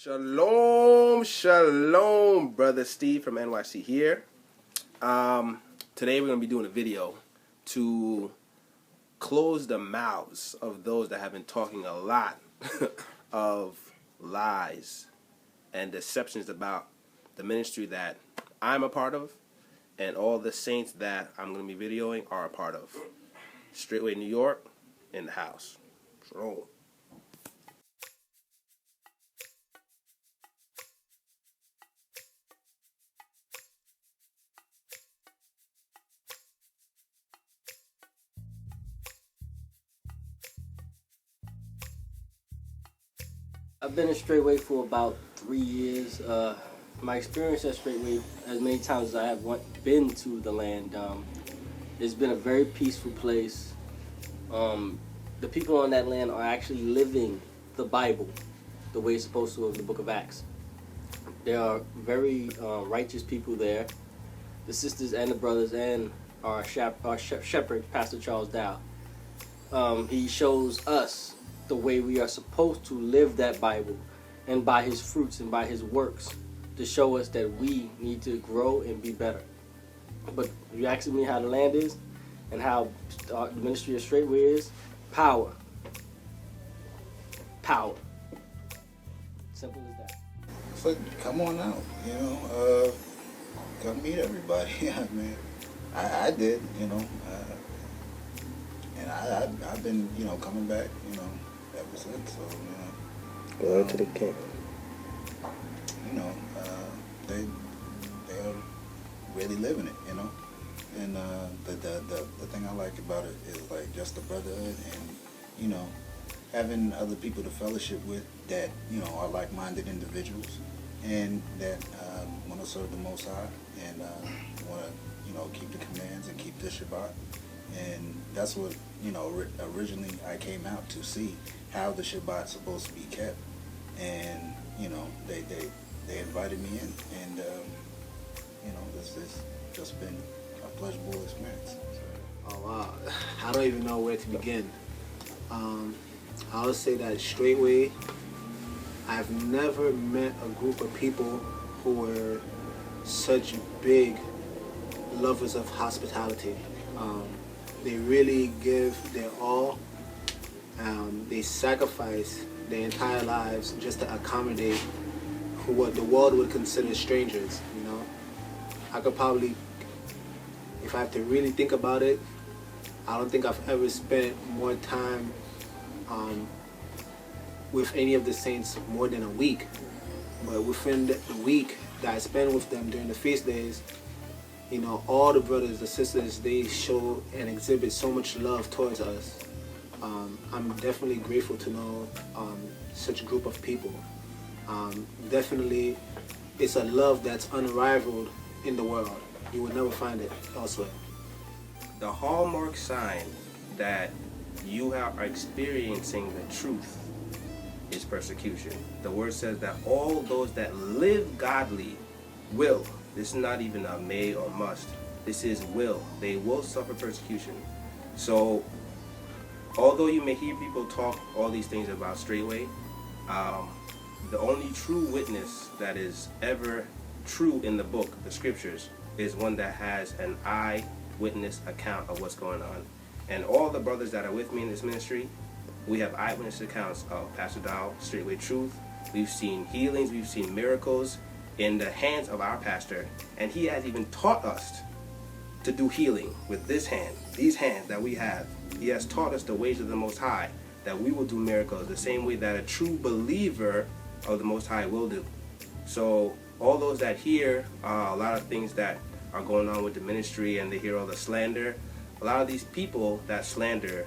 Shalom, shalom, brother Steve from NYC here. Today we're going to be doing a video to close the mouths of those that have been talking a lot of lies and deceptions about the ministry that I'm a part of and all the saints that I'm going to be videoing are a part of. Straitway, New York, in the house. Shalom. I've been in Straitway for about 3 years. My experience at Straitway, as many times as I have been to the land, it's been a very peaceful place. The people on that land are actually living the Bible the way it's supposed to in the book of Acts. There are very righteous people there, the sisters and the brothers, and our shepherd, Pastor Charles Dowell. He shows us the way we are supposed to live that Bible, and by his fruits and by his works, to show us that we need to grow and be better. But if you're asking me how the land is and how the ministry of Straitway is, power. Power. Simple as that. So come on out, come meet everybody. I mean, I did, and I've been, coming back, ever since. So, Glory to the King. They're really living it, And the thing I like about it is like just the brotherhood and, having other people to fellowship with that, are like-minded individuals and that want to serve the Most High and want to, keep the commands and keep the Shabbat. And that's what, originally I came out to see how the Shabbat's supposed to be kept. And, they invited me in, and, this has just been a pleasurable experience. Oh wow, I don't even know where to begin. I would say that Straitway, I've never met a group of people who were such big lovers of hospitality. They really give their all. They sacrifice their entire lives just to accommodate what the world would consider strangers, I could probably, if I have to really think about it, I don't think I've ever spent more time with any of the saints more than a week. But within the week that I spend with them during the feast days, all the brothers, the sisters, they show and exhibit so much love towards us. I'm definitely grateful to know such a group of people. Definitely, it's a love that's unrivaled in the world. You will never find it elsewhere. The hallmark sign that you are experiencing the truth is persecution. The word says that all those that live godly will. This is not even a may or must. This is will. They will suffer persecution. So, although you may hear people talk all these things about Straitway, the only true witness that is ever true in the book, the scriptures, is one that has an eyewitness account of what's going on. And all the brothers that are with me in this ministry, we have eyewitness accounts of Pastor Dowell Straitway Truth. We've seen healings, we've seen miracles in the hands of our pastor, and he has even taught us to do healing with this hand, these hands that we have. He has taught us the ways of the Most High, that we will do miracles the same way that a true believer of the Most High will do. So all those that hear a lot of things that are going on with the ministry, and they hear all the slander, a lot of these people that slander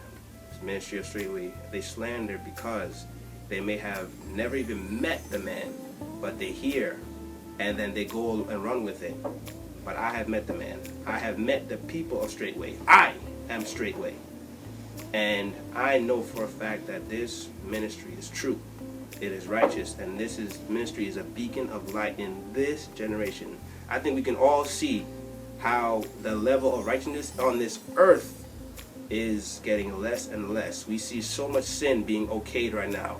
the ministry of Straitway, they slander because they may have never even met the man, but they hear and then they go and run with it. But I have met the man. I have met the people of Straitway. I am Straitway. And I know for a fact that this ministry is true. It is righteous, and ministry is a beacon of light in this generation. I think we can all see how the level of righteousness on this earth is getting less and less. We see so much sin being okayed right now.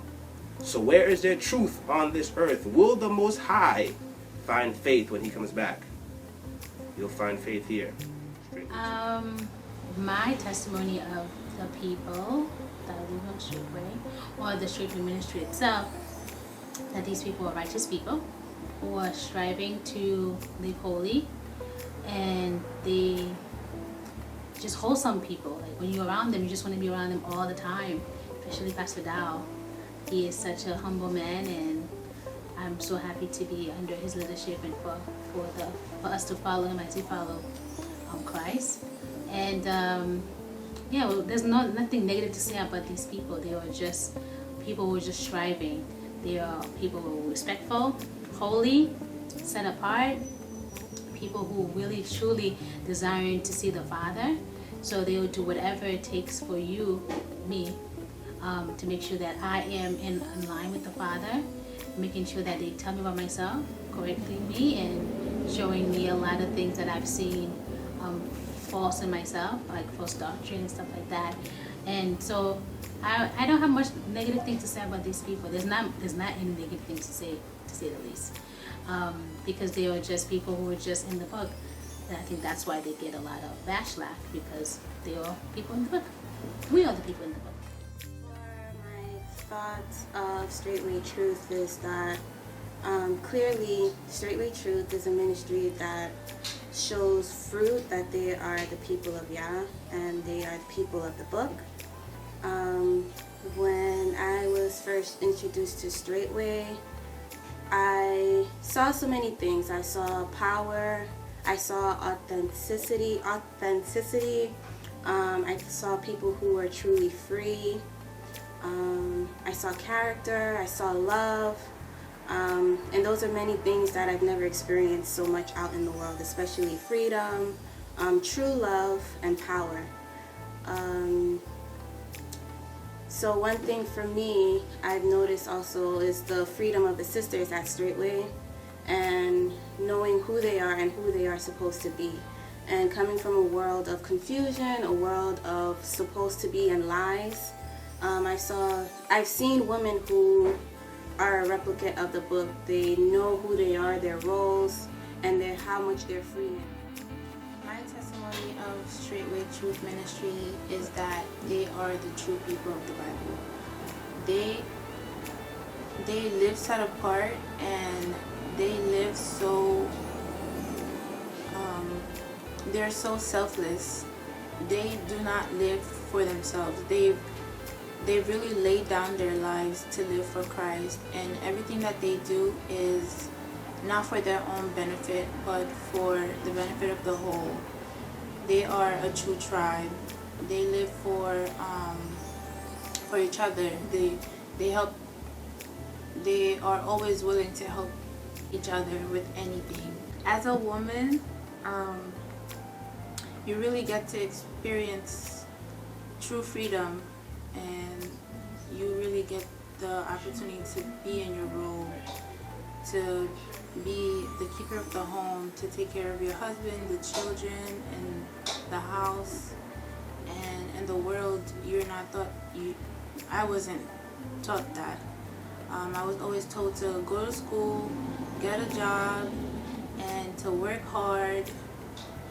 So where is there truth on this earth? Will the Most High find faith when he comes back? You'll find faith here. My testimony of the people that live on Straitway, or the Straitway ministry itself, that these people are righteous people who are striving to live holy, and they just wholesome people. Like when you're around them, you just want to be around them all the time. Especially Pastor Dowell. He is such a humble man, and I'm so happy to be under his leadership and for us to follow him as he follow Christ. And yeah, well, there's nothing negative to say about these people. They are just people who are just striving. They are people who are respectful, holy, set apart, people who really truly desiring to see the Father. So they will do whatever it takes for you, me, to make sure that I am in line with the Father, making sure that they tell me about myself, correcting me, and showing me a lot of things that I've seen false in myself, like false doctrine and stuff like that. And so I don't have much negative things to say about these people. There's not any negative things to say the least, because they are just people who are just in the book. And I think that's why they get a lot of backlash, because they are people in the book. We are the people in the book. For my thoughts of Straitway Truth is that clearly Straitway Truth is a ministry that shows fruit that they are the people of Yah and they are the people of the book. When I was first introduced to Straitway, I saw so many things. I saw power, I saw authenticity. I saw people who were truly free. I saw character, I saw love. And those are many things that I've never experienced so much out in the world, especially freedom, true love, and power. So one thing for me I've noticed also is the freedom of the sisters at Straitway, and knowing who they are and who they are supposed to be. And coming from a world of confusion, a world of supposed to be and lies, I've seen women who are a replicate of the book. They know who they are, their roles, and how much they're free. My testimony of Straitway Truth Ministry is that they are the true people of the Bible. They live set apart, and they live so, they're so selfless. They do not live for themselves. They really lay down their lives to live for Christ, and everything that they do is not for their own benefit, but for the benefit of the whole. They are a true tribe. They live for each other. They help. They are always willing to help each other with anything. As a woman, you really get to experience true freedom, and you really get the opportunity to be in your role, to be the keeper of the home, to take care of your husband, the children, and the house. And in the world, you're not taught. I wasn't taught that. I was always told to go to school, get a job, and to work hard,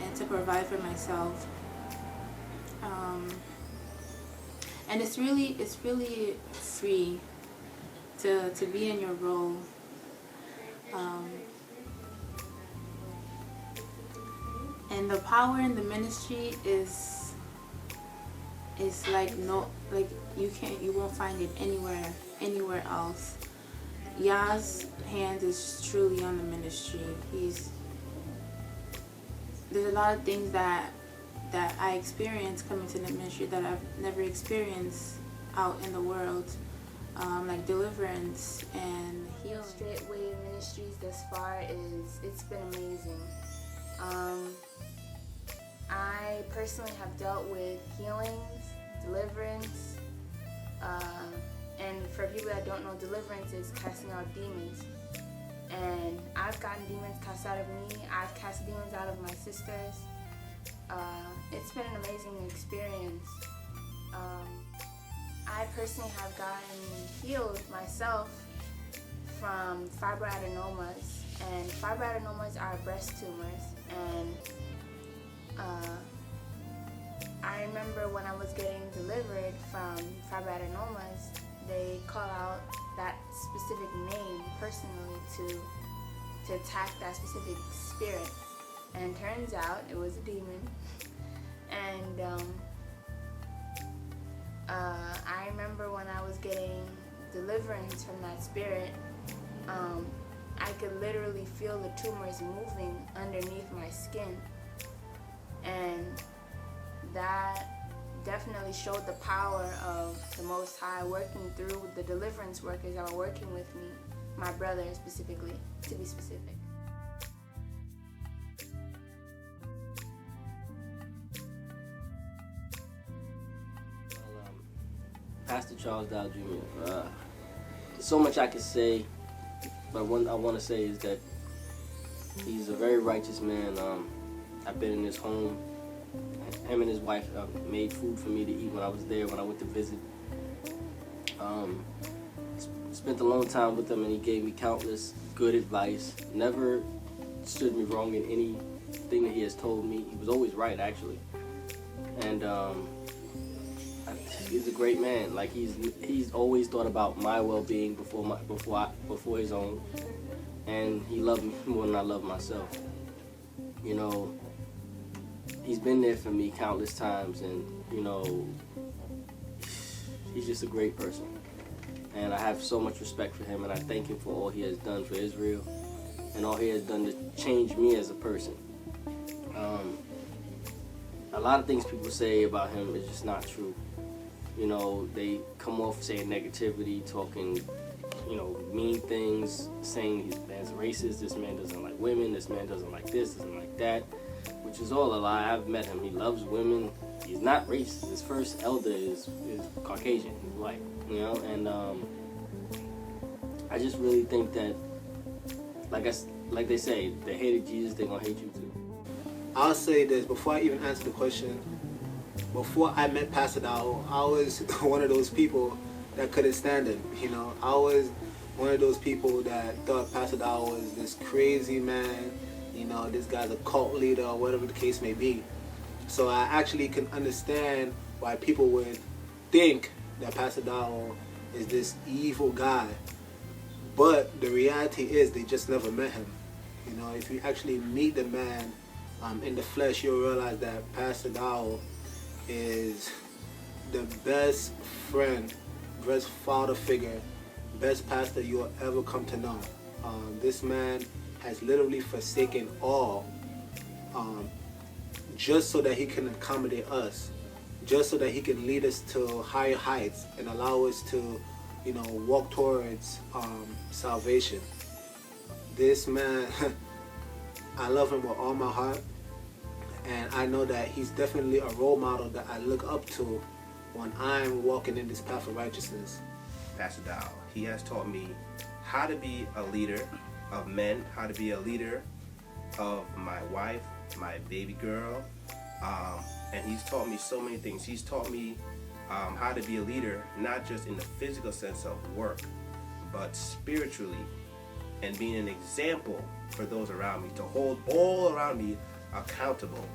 and to provide for myself. And it's really free to be in your role. And the power in the ministry is like you won't find it anywhere else. Yah's hand is truly on the ministry. There's a lot of things that I experienced coming to the ministry that I've never experienced out in the world, like deliverance and healing. Straitway Ministries thus far it's been amazing. I personally have dealt with healings, deliverance, and for people that don't know, deliverance is casting out demons. And I've gotten demons cast out of me. I've cast demons out of my sisters. It's been an amazing experience. I personally have gotten healed myself from fibroadenomas, and fibroadenomas are breast tumors. And I remember when I was getting delivered from fibroadenomas, they call out that specific name personally to attack that specific spirit. And turns out it was a demon. And I remember when I was getting deliverance from that spirit, I could literally feel the tumors moving underneath my skin. And that definitely showed the power of the Most High working through the deliverance workers that were working with me, my brother specifically, to be specific. Pastor Charles Dowell Jr. So much I could say, but what I want to say is that he's a very righteous man. I've been in his home. Him and his wife made food for me to eat when I was there, when I went to visit. Spent a long time with him, and he gave me countless good advice. Never stood me wrong in anything that he has told me. He was always right, actually. And he's a great man. Like he's always thought about my well-being before his own, and he loved me more than I love myself. You know, he's been there for me countless times, and you know, he's just a great person. And I have so much respect for him, and I thank him for all he has done for Israel and all he has done to change me as a person. A lot of things people say about him is just not true. You know, they come off saying negativity, talking, you know, mean things, saying this man's racist, this man doesn't like women, this man doesn't like this, doesn't like that, which is all a lie. I've met him. He loves women. He's not racist. His first elder is Caucasian. He's white, you know, and I just really think that, like they say, they hated Jesus, they're going to hate you too. I'll say this before I even answer the question. Before I met Pastor Dowell, I was one of those people that couldn't stand him. You know, I was one of those people that thought Pastor Dowell was this crazy man. You know, this guy's a cult leader or whatever the case may be. So I actually can understand why people would think that Pastor Dowell is this evil guy. But the reality is they just never met him. You know, if you actually meet the man in the flesh, you'll realize that Pastor Dowell is the best friend, best father figure, best pastor you'll ever come to know. This man has literally forsaken all just so that he can accommodate us, just so that he can lead us to higher heights and allow us to, you know, walk towards salvation. This man, I love him with all my heart. And I know that he's definitely a role model that I look up to when I'm walking in this path of righteousness. Pastor Dowell, he has taught me how to be a leader of men, how to be a leader of my wife, my baby girl, and he's taught me so many things. He's taught me how to be a leader, not just in the physical sense of work, but spiritually, and being an example for those around me, to hold all around me accountable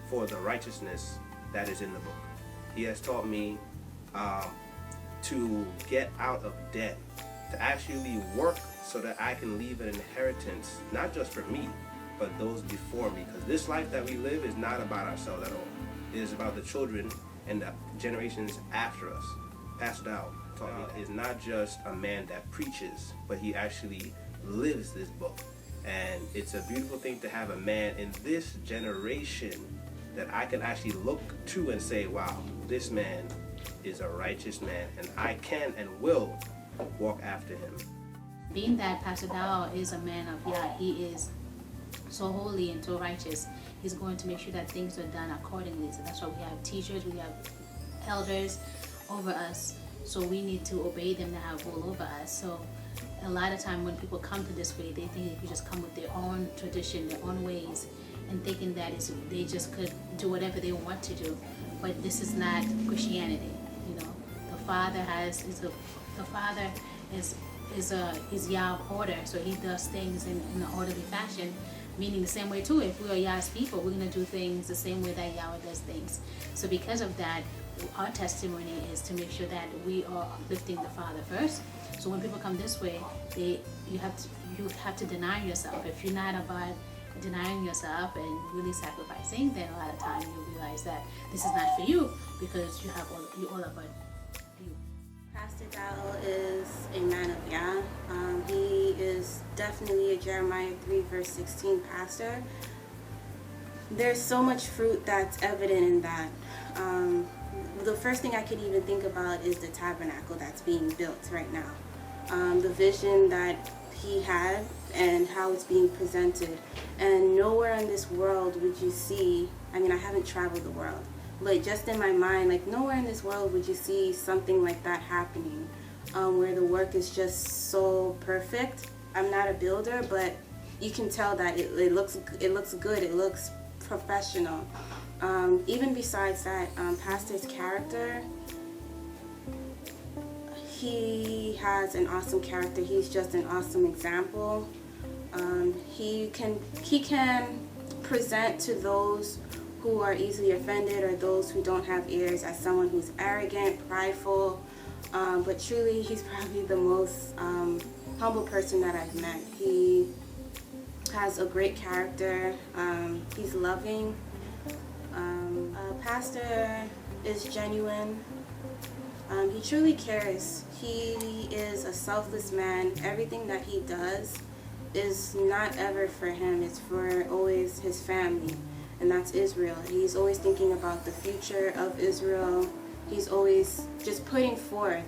for the righteousness that is in the book. He has taught me to get out of debt, to actually work so that I can leave an inheritance, not just for me, but those before me. Because this life that we live is not about ourselves at all. It is about the children and the generations after us. Pastor Dowell taught me is not just a man that preaches, but he actually lives this book. And it's a beautiful thing to have a man in this generation that I can actually look to and say, wow, this man is a righteous man, and I can and will walk after him. Being that Pastor Dowell is a man of Yah, he is so holy and so righteous, he's going to make sure that things are done accordingly. So that's why we have teachers, we have elders over us, so we need to obey them to have rule over us. So a lot of time when people come to this way, they think if you just come with their own tradition, their own ways, and thinking that they just could do whatever they want to do. But this is not Christianity. You know, the Father is Yah order, so He does things in an orderly fashion. Meaning the same way too. If we are Yah's people, we're gonna do things the same way that Yahweh does things. So because of that, our testimony is to make sure that we are uplifting the Father first. So when people come this way, you have to deny yourself. If you're not about denying yourself and really sacrificing, then a lot of times you realize that this is not for you because you're all about you. Pastor Dowell is a man of Yah. He is definitely a Jeremiah 3 verse 16 pastor. There's so much fruit that's evident in that. The first thing I could even think about is the tabernacle that's being built right now. The vision that he had and how it's being presented. And nowhere in this world would you see, I mean, I haven't traveled the world, but just in my mind, like nowhere in this world would you see something like that happening, where the work is just so perfect. I'm not a builder, but you can tell that it looks good, it looks professional. Even besides that, Pastor's character, he has an awesome character. He's just an awesome example. He can present to those who are easily offended or those who don't have ears as someone who's arrogant, prideful, but truly he's probably the most humble person that I've met. He has a great character. He's loving. Pastor is genuine. He truly cares. He is a selfless man. Everything that he does is not ever for him. It's for always his family, and that's Israel. He's always thinking about the future of Israel. He's always just putting forth.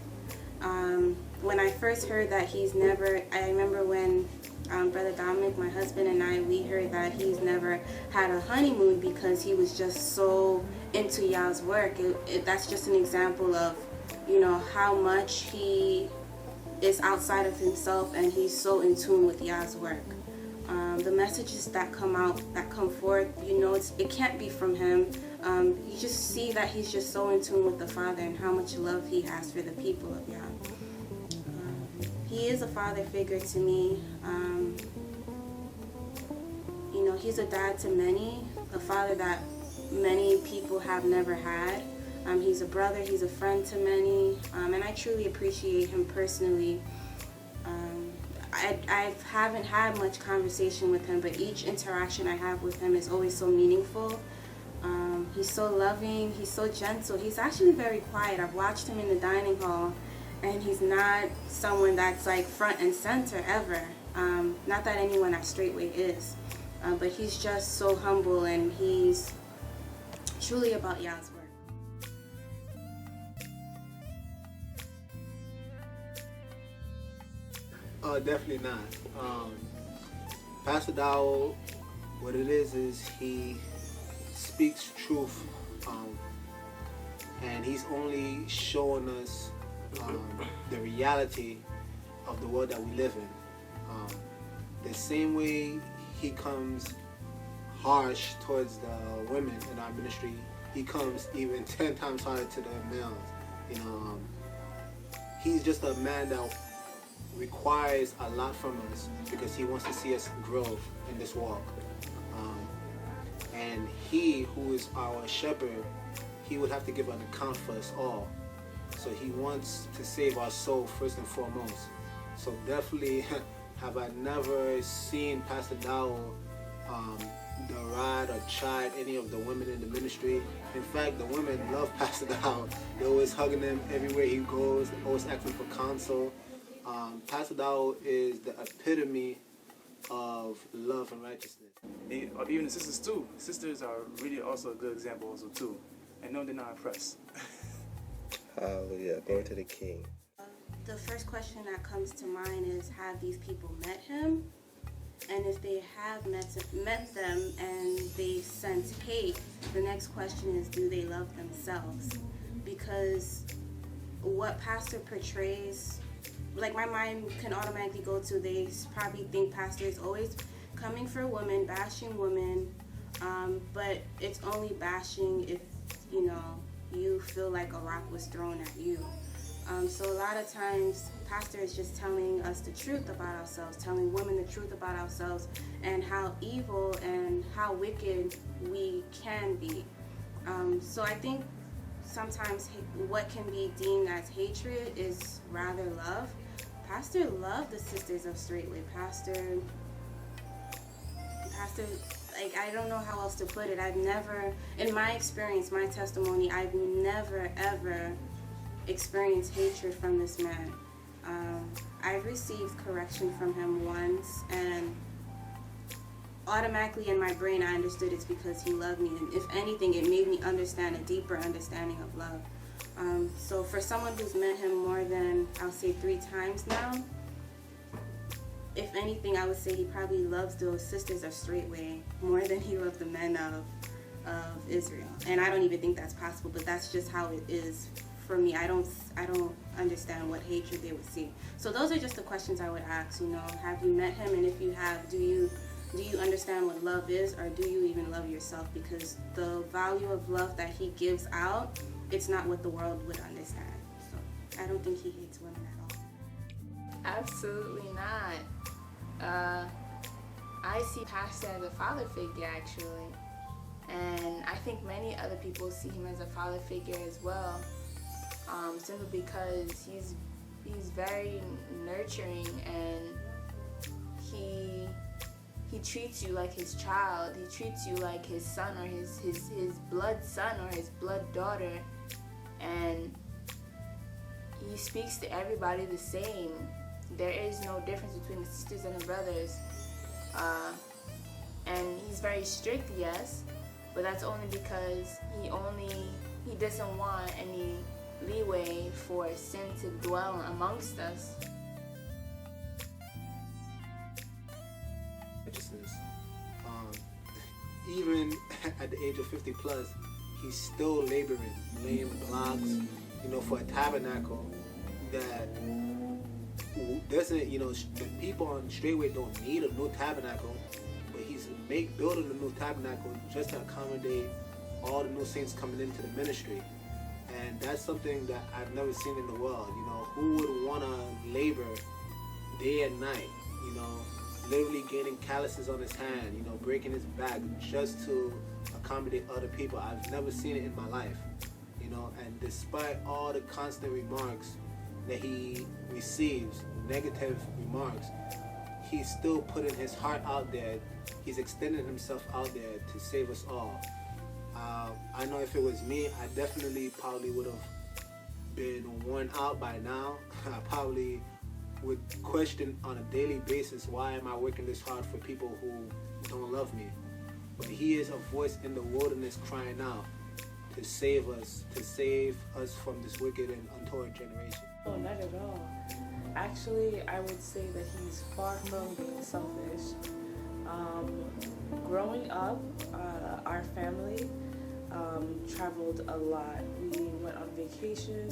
When I first heard that I remember when Brother Dominic, my husband, and I, we heard that he's never had a honeymoon because he was just so into Yah's work. That's just an example of, how much he is outside of himself and he's so in tune with Yah's work. The messages that come forth, it can't be from him. You just see that he's just so in tune with the Father and how much love he has for the people of Yah. He is a father figure to me. He's a dad to many, a father that many people have never had. He's a brother, he's a friend to many, and I truly appreciate him personally. I haven't had much conversation with him, but each interaction I have with him is always so meaningful. He's so loving, he's so gentle. He's actually very quiet. I've watched him in the dining hall, and he's not someone that's like front and center ever. Not that anyone at Straitway is, but he's just so humble, and he's truly about Yah's work. Definitely not. Pastor Dowell, what it is he speaks truth, and he's only showing us the reality of the world that we live in. The same way he comes harsh towards the women in our ministry, he comes even 10 times harder to the males. He's just a man that requires a lot from us because he wants to see us grow in this walk. And he who is our shepherd, he would have to give an account for us all. So he wants to save our soul first and foremost. So definitely have I never seen Pastor Dowell deride or chide any of the women in the ministry. In fact, the women love Pastor Dowell. They're always hugging him everywhere he goes, they're always asking for counsel. Pastor Dowell is the epitome of love and righteousness. Even the sisters too. Sisters are really also a good example also too. And no, they're not impressed. Hallelujah. Glory to the King. The first question that comes to mind is, have these people met him? And if they have met them and they sense hate, the next question is, do they love themselves? Because what Pastor portrays, like my mind can automatically go to, they probably think Pastor is always coming for women, bashing women, but it's only bashing if, you feel like a rock was thrown at you. So a lot of times, pastor is just telling us the truth about ourselves, telling women the truth about ourselves, and how evil and how wicked we can be. So I think sometimes what can be deemed as hatred is rather love. Pastor loved the sisters of Straitway. Pastor, like, I don't know how else to put it. I've never, in my experience, my testimony, I've never ever experienced hatred from this man. I've received correction from him once, and automatically in my brain I understood it's because he loved me, and if anything it made me understand a deeper understanding of love. So for someone who's met him more than, I'll say 3 times now, if anything I would say he probably loves those sisters of Straitway more than he loved the men of Israel. And I don't even think that's possible, but that's just how it is for me. I don't understand what hatred they would see. So those are just the questions I would ask, you know, have you met him, and if you have, do you understand what love is, or do you even love yourself? Because the value of love that he gives out, it's not what the world would understand. So I don't think he hates women at all. Absolutely not. I see Pastor as a father figure, actually. And I think many other people see him as a father figure as well. Simply because he's very nurturing, and he treats you like his child. He treats you like his son, or his blood son, or his blood daughter. And he speaks to everybody the same. There is no difference between the sisters and the brothers. And he's very strict, yes, but that's only because he doesn't want any leeway for sin to dwell amongst us. Righteousness. Even at the age of 50 plus, he's still laboring, laying blocks, you know, for a tabernacle that doesn't, you know, the people on Straitway don't need a new tabernacle, but he's building a new tabernacle just to accommodate all the new saints coming into the ministry. And that's something that I've never seen in the world. You know, who would want to labor day and night, you know, literally getting calluses on his hand, you know, breaking his back just to accommodate other people. I've never seen it in my life, you know, and despite all the constant remarks that he receives, negative remarks, he's still putting his heart out there. He's extending himself out there to save us all. I know if it was me, I definitely probably would have been worn out by now. I probably would question on a daily basis, why am I working this hard for people who don't love me? But he is a voice in the wilderness crying out to save us from this wicked and untoward generation. No, not at all. Actually, I would say that he's far from being selfish. Growing up, our family traveled a lot. We went on vacation.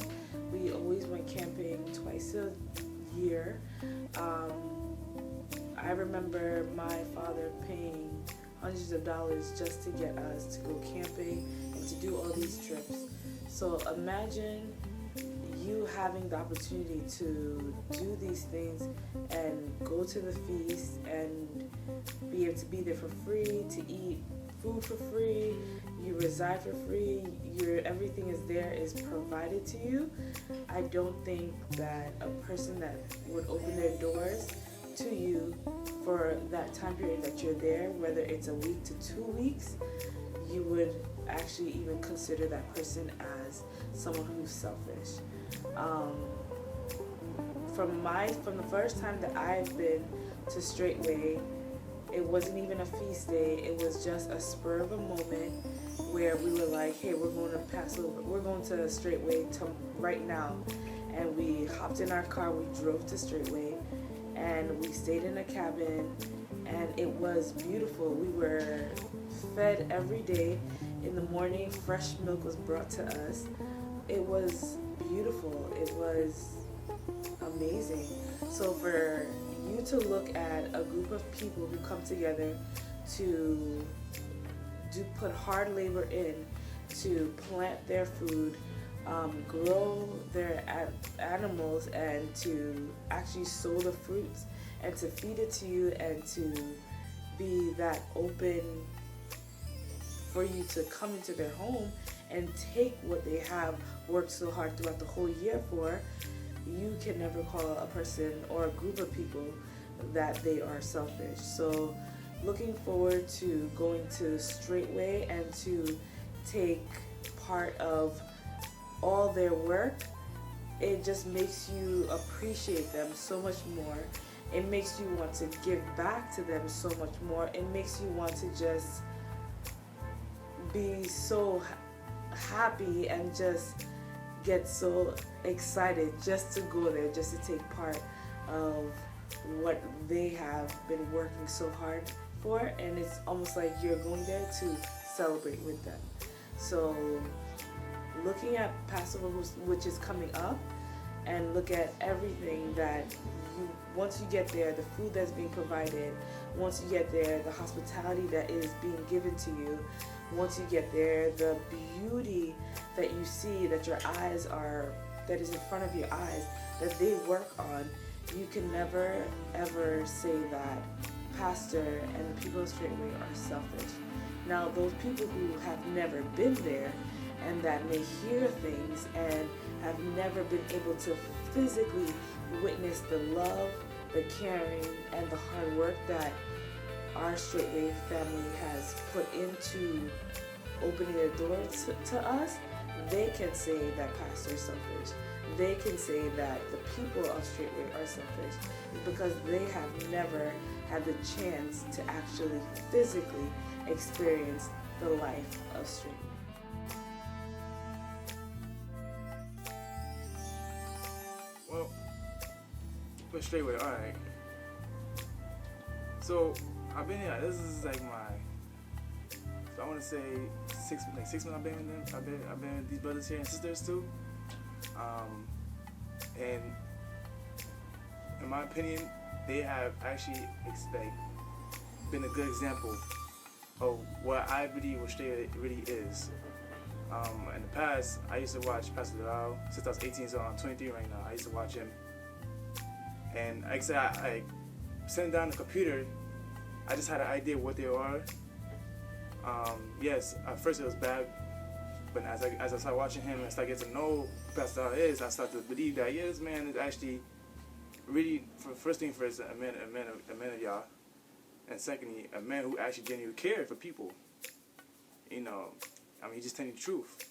We always went camping twice a year. I remember my father paying hundreds of dollars just to get us to go camping and to do all these trips. So imagine you having the opportunity to do these things and go to the feast and be able to be there for free, to eat food for free, you reside for free, everything is there, is provided to you. I don't think that a person that would open their doors to you for that time period that you're there, whether it's a week to 2 weeks, you would actually even consider that person as someone who's selfish. From the first time that I've been to Straitway, it wasn't even a feast day. It was just a spur of a moment where we were like, hey, we're going to Straitway right now. And we hopped in our car, we drove to Straitway, and we stayed in a cabin, and it was beautiful. We were fed every day. In the morning, fresh milk was brought to us. It was beautiful. It was amazing. So for you to look at a group of people who come together to put hard labor in to plant their food, grow their animals and to actually sow the fruits and to feed it to you and to be that open for you to come into their home and take what they have worked so hard throughout the whole year for, you can never call a person or a group of people that they are selfish. So looking forward to going to Straitway and to take part of all their work. It just makes you appreciate them so much more. It makes you want to give back to them so much more. It makes you want to just be so happy and just get so excited just to go there, just to take part of what they have been working so hard for. And it's almost like you're going there to celebrate with them. So looking at Passover, which is coming up, and look at everything that once you get there, the food that's being provided, once you get there, the hospitality that is being given to you, once you get there, the beauty that you see, that your eyes are, that is in front of your eyes, that they work on, you can never ever say that pastor and the people of Straitway are selfish. Now, those people who have never been there and that may hear things and have never been able to physically witness the love, the caring, and the hard work that our Straitway family has put into opening their doors to us, they can say that pastor is selfish. They can say that the people of Straitway are selfish because they have never had the chance to actually physically experience the life of Straitway. Well, for Straitway, all right. So I've been here. This is like I want to say 6 months. I've been with them. I've been with these brothers here and sisters too. And in my opinion, they have actually been a good example of what I believe what Straitway really is. In the past, I used to watch Pastor Dowell since I was 18, so I'm 23 right now. I used to watch him, and like I said, I sitting down the computer, I just had an idea what they are. Yes, at first it was bad, but as I started watching him and started getting to know who Pastor Dowell is, I started to believe that this man is actually really, first thing first, a man of Yah, and secondly, a man who actually genuinely cared for people. You know, I mean, he's just telling the truth,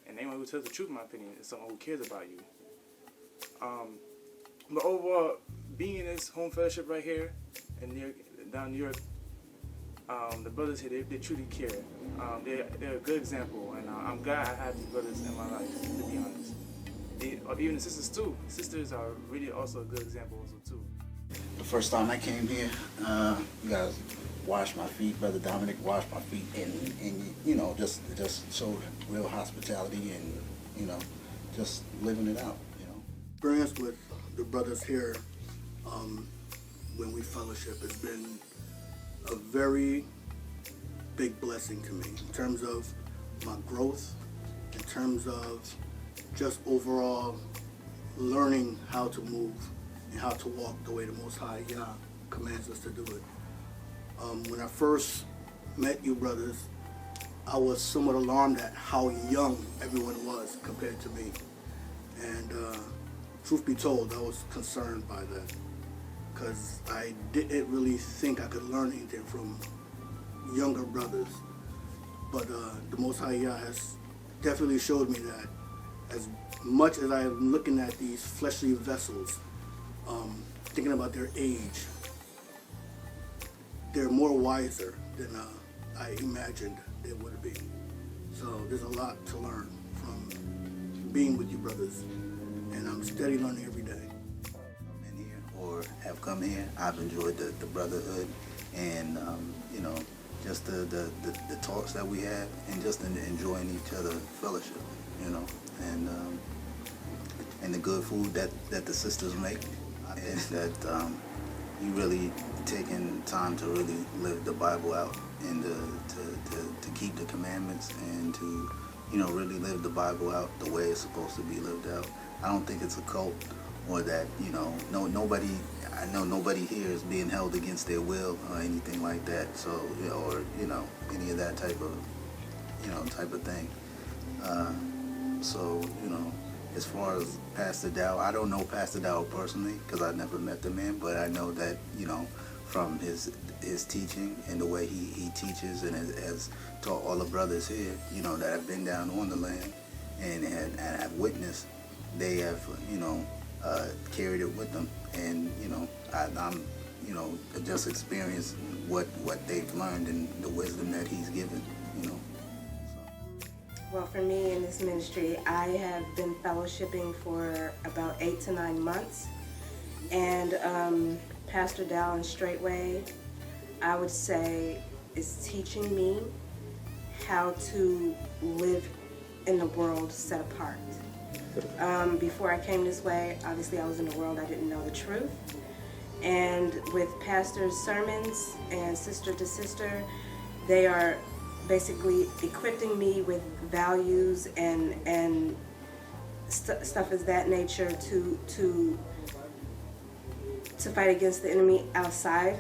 and anyone who tells the truth, in my opinion, is someone who cares about you. But overall, being in this home fellowship right here down New York, the brothers here, they truly care. They're a good example, and I'm glad I have these brothers in my life, to be honest. Even the sisters too. Sisters are really also a good example also too. The first time I came here, you guys washed my feet. Brother Dominic washed my feet, and you know, just showed real hospitality and, you know, just living it out, you know. Experience with the brothers here when we fellowship has been a very big blessing to me in terms of my growth, in terms of just overall learning how to move and how to walk the way the Most High Yah commands us to do it. When I first met you brothers, I was somewhat alarmed at how young everyone was compared to me. And truth be told, I was concerned by that because I didn't really think I could learn anything from younger brothers. But the Most High Yah has definitely showed me that as much as I'm looking at these fleshly vessels, thinking about their age, they're more wiser than I imagined they would be. So there's a lot to learn from being with you brothers, and I'm steady learning every day. I'm in here or have come here, I've enjoyed the brotherhood and you know, just the talks that we have and just enjoying each other fellowship, you know, and the good food that the sisters make. Is that you really taking time to really live the Bible out and to keep the commandments and to really live the Bible out the way it's supposed to be lived out. I don't think it's a cult, or that, nobody, I know nobody here is being held against their will or anything like that. So, or, any of that type of thing. So, as far as Pastor Dowell, I don't know Pastor Dowell personally because I never met the man, but I know that, from his teaching and the way he teaches and has taught all the brothers here, that have been down on the land and have witnessed, they have, carried it with them. And, I'm, just experienced what they've learned and the wisdom that he's given, Well, for me in this ministry, I have been fellowshipping for about 8 to 9 months. And Pastor Dowell Straitway, I would say, is teaching me how to live in the world set apart. Before I came this way, obviously I was in the world, I didn't know the truth. And with pastor's sermons and sister to sister, they are basically equipping me with values and stuff of that nature to fight against the enemy outside,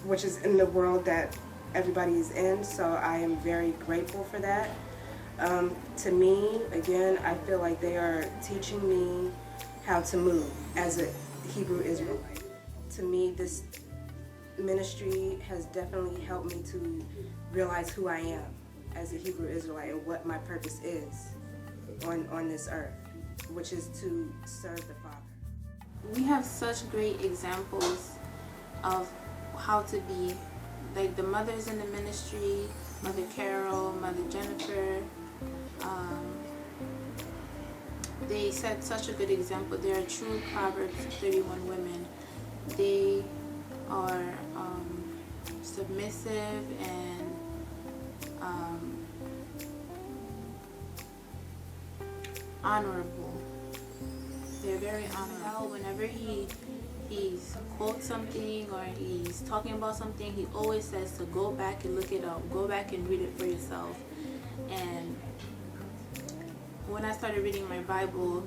which is in the world that everybody is in. So I am very grateful for that. To me, again, I feel like they are teaching me how to move as a Hebrew Israelite. To me, this ministry has definitely helped me to realize who I am as a Hebrew Israelite and what my purpose is on this earth, which is to serve the Father. We have such great examples of how to be, like the mothers in the ministry, Mother Carol, Mother Jennifer. They set such a good example. They are true Proverbs 31 women. They are submissive and honorable. They're very honorable. Whenever he quotes something or he's talking about something, he always says to go back and look it up. Go back and read it for yourself. And when I started reading my Bible,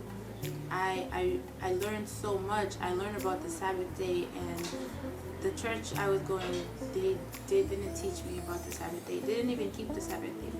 I learned so much. I learned about the Sabbath day, and the church I was going, they didn't teach me about the Sabbath day. They didn't even keep the Sabbath day.